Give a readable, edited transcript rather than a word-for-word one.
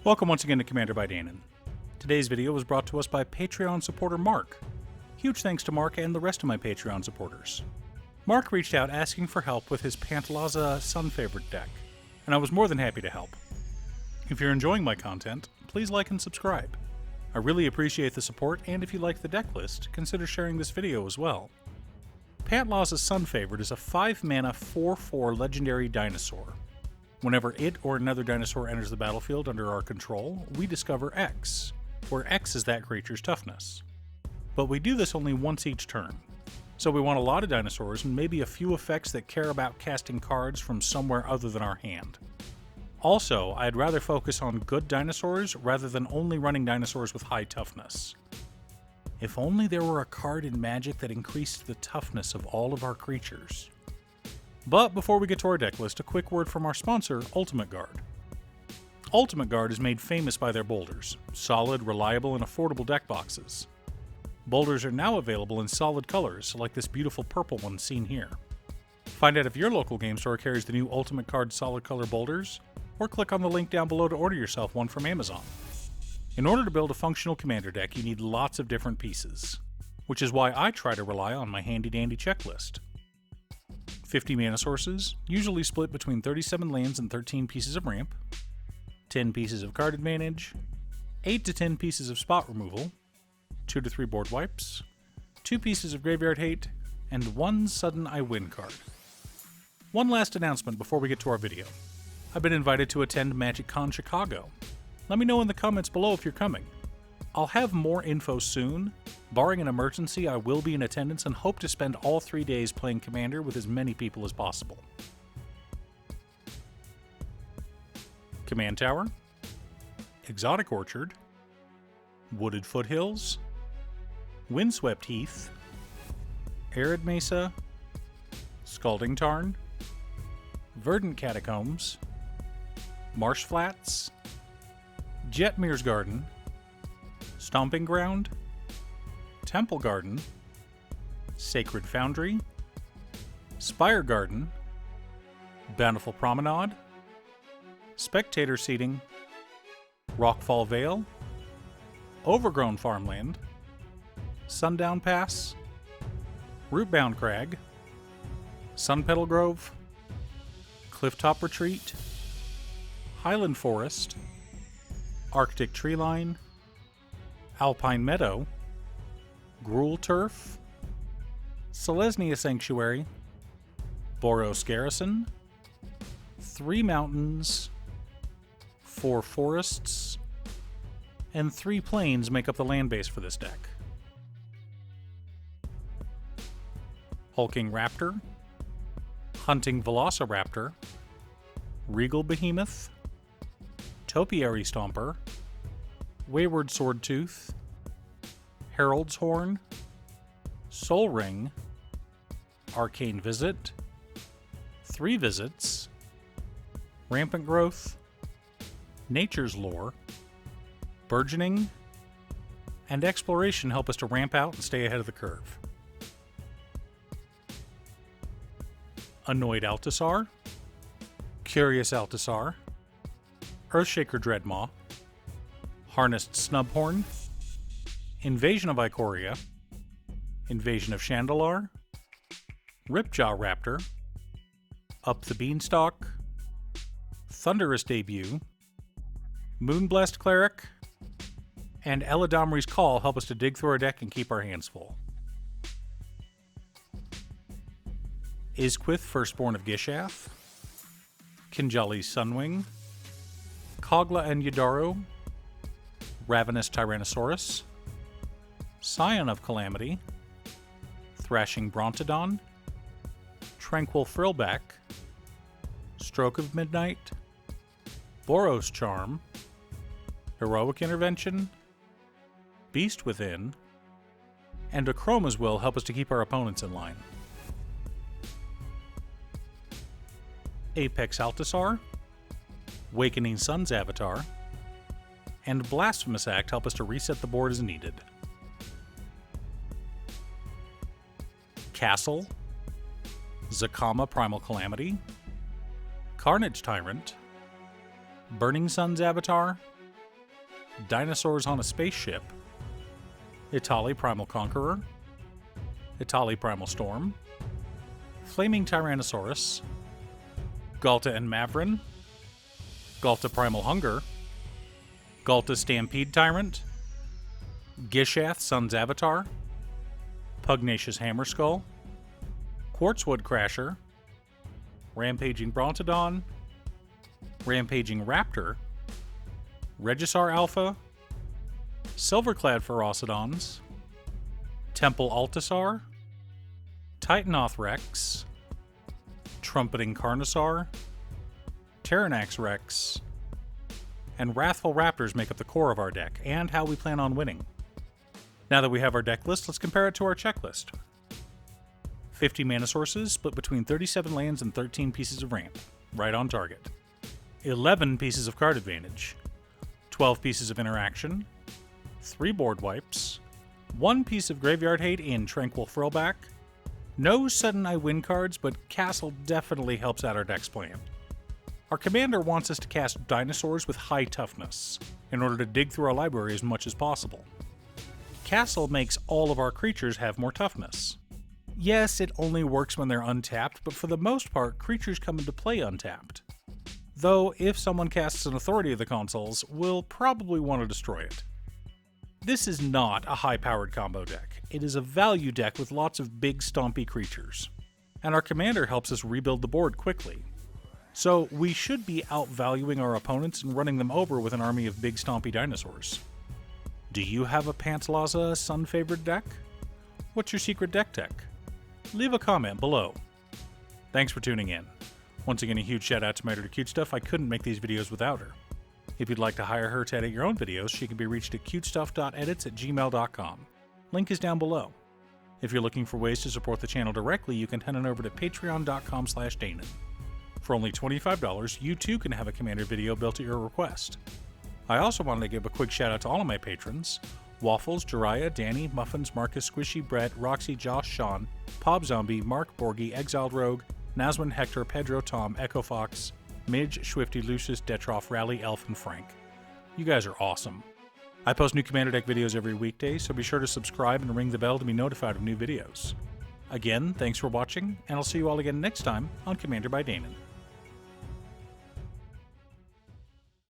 Welcome once again to Commander by Danon. Today's video was brought to us by Patreon supporter Mark. Huge thanks to Mark and the rest of my Patreon supporters. Mark reached out asking for help with his Pantlaza Sun Favorite deck, and I was more than happy to help. If you're enjoying my content, please like and subscribe. I really appreciate the support, and if you like the deck list, consider sharing this video as well. Pantlaza's Sun Favorite is a 5-mana 4/4 legendary dinosaur. Whenever it or another dinosaur enters the battlefield under our control, we discover X, where X is that creature's toughness. But we do this only once each turn, so we want a lot of dinosaurs and maybe a few effects that care about casting cards from somewhere other than our hand. Also, I'd rather focus on good dinosaurs rather than only running dinosaurs with high toughness. If only there were a card in Magic that increased the toughness of all of our creatures. But before we get to our deck list, a quick word from our sponsor, Ultimate Guard. Ultimate Guard is made famous by their boulders, solid, reliable, and affordable deck boxes. Boulders are now available in solid colors, like this beautiful purple one seen here. Find out if your local game store carries the new Ultimate Guard solid color boulders, or click on the link down below to order yourself one from Amazon. In order to build a functional commander deck, you need lots of different pieces, which is why I try to rely on my handy-dandy checklist. 50 mana sources, usually split between 37 lands and 13 pieces of ramp, 10 pieces of card advantage, 8 to 10 pieces of spot removal, 2 to 3 board wipes, 2 pieces of graveyard hate, and 1 sudden I win card. One last announcement before we get to our video. I've been invited to attend MagicCon Chicago. Let me know in the comments below if you're coming. I'll have more info soon. Barring an emergency, I will be in attendance and hope to spend all 3 days playing Commander with as many people as possible. Command Tower, Exotic Orchard, Wooded Foothills, Windswept Heath, Arid Mesa, Scalding Tarn, Verdant Catacombs, Marsh Flats, Jetmir's Garden, Stomping Ground, Temple Garden, Sacred Foundry, Spire Garden, Bountiful Promenade, Spectator Seating, Rockfall Vale, Overgrown Farmland, Sundown Pass, Rootbound Crag, Sunpetal Grove, Clifftop Retreat, Highland Forest, Arctic Treeline, Alpine Meadow, Gruul Turf, Selesnya Sanctuary, Boros Garrison, 3 mountains, 4 forests, and 3 plains make up the land base for this deck. Hulking Raptor, Hunting Velociraptor, Regal Behemoth, Topiary Stomper, Wayward Swordtooth, Herald's Horn, Soul Ring, Arcane Visit, 3 Visits, Rampant Growth, Nature's Lore, Burgeoning, and Exploration help us to ramp out and stay ahead of the curve. Annoyed Altasar, Curious Altasar, Earthshaker Dreadmaw, Harnessed Snubhorn, Invasion of Ikoria, Invasion of Chandalar, Ripjaw Raptor, Up the Beanstalk, Thunderous Debut, Moonblessed Cleric, and Eladamri's Call help us to dig through our deck and keep our hands full. Izquith, Firstborn of Gishath, Kinjali's Sunwing, Kogla and Yadaro, Ravenous Tyrannosaurus, Scion of Calamity, Thrashing Brontodon, Tranquil Frillback, Stroke of Midnight, Boros Charm, Heroic Intervention, Beast Within, and Akroma's Will help us to keep our opponents in line. Apex Altasar, Wakening Sun's Avatar, and Blasphemous Act help us to reset the board as needed. Castle, Zakama Primal Calamity, Carnage Tyrant, Burning Sun's Avatar, Dinosaurs on a Spaceship, Itali Primal Conqueror, Itali Primal Storm, Flaming Tyrannosaurus, Galta and Mavrin, Galta Primal Hunger, Galta Stampede Tyrant, Gishath Sun's Avatar, Pugnacious Hammerskull, Quartzwood Crasher, Rampaging Brontodon, Rampaging Raptor, Regisaur Alpha, Silverclad Ferocidons, Temple Altasaur, Titanoth Rex, Trumpeting Carnosaur, Pteronax Rex, and Wrathful Raptors make up the core of our deck, and how we plan on winning. Now that we have our deck list, let's compare it to our checklist. 50 mana sources, split between 37 lands and 13 pieces of ramp, right on target. 11 pieces of card advantage, 12 pieces of interaction, 3 board wipes, 1 piece of graveyard hate in Tranquil Frillback, no sudden I win cards, but Castle definitely helps out our deck's plan. Our commander wants us to cast dinosaurs with high toughness, in order to dig through our library as much as possible. Castle makes all of our creatures have more toughness. Yes, it only works when they're untapped, but for the most part, creatures come into play untapped. Though, if someone casts an Authority of the Consuls, we'll probably want to destroy it. This is not a high-powered combo deck. It is a value deck with lots of big, stompy creatures. And our commander helps us rebuild the board quickly. So we should be outvaluing our opponents and running them over with an army of big, stompy dinosaurs. Do you have a Pantlaza Sun-favored deck? What's your secret deck tech? Leave a comment below. Thanks for tuning in. Once again, a huge shout out to my editor Cute Stuff. I couldn't make these videos without her. If you'd like to hire her to edit your own videos, she can be reached at cutestuff.edits@gmail.com. Link is down below. If you're looking for ways to support the channel directly, you can head on over to patreon.com/Danon. For only $25, you too can have a Commander video built at your request. I also wanted to give a quick shout out to all of my patrons: Waffles, Jiraiya, Danny, Muffins, Marcus, Squishy, Brett, Roxy, Josh, Sean, Pob Zombie, Mark, Borgie, Exiled Rogue, Nazwin, Hector, Pedro, Tom, Echo Fox, Midge, Swifty, Lucius, Detroff, Rally, Elf, and Frank. You guys are awesome. I post new Commander Deck videos every weekday, so be sure to subscribe and ring the bell to be notified of new videos. Again, thanks for watching, and I'll see you all again next time on Commander by Danon.